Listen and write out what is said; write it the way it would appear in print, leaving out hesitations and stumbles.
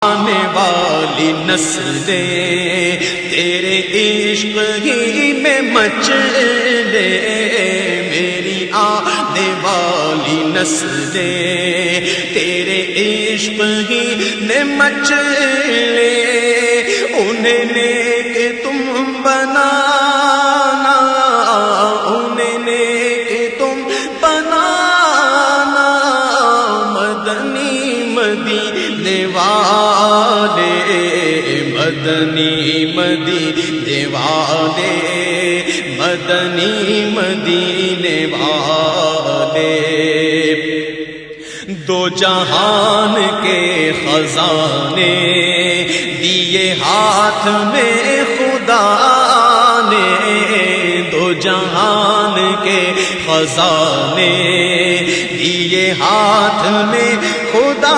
آنے والی نسلیں تیرے عشق ہی میں مچلے، میری آنے والی نسلیں تیرے عشق ہی میں مچلے، انہیں نیک تم بنانا، انہیں نیک تم بنانا، مدنی مدینے والے، مدنی مدینے والے، مدنی مدینے والے، دو جہان کے خزانے دیے ہاتھ میں خدا نے، دو جہان کے خزانے دیے ہاتھ میں خدا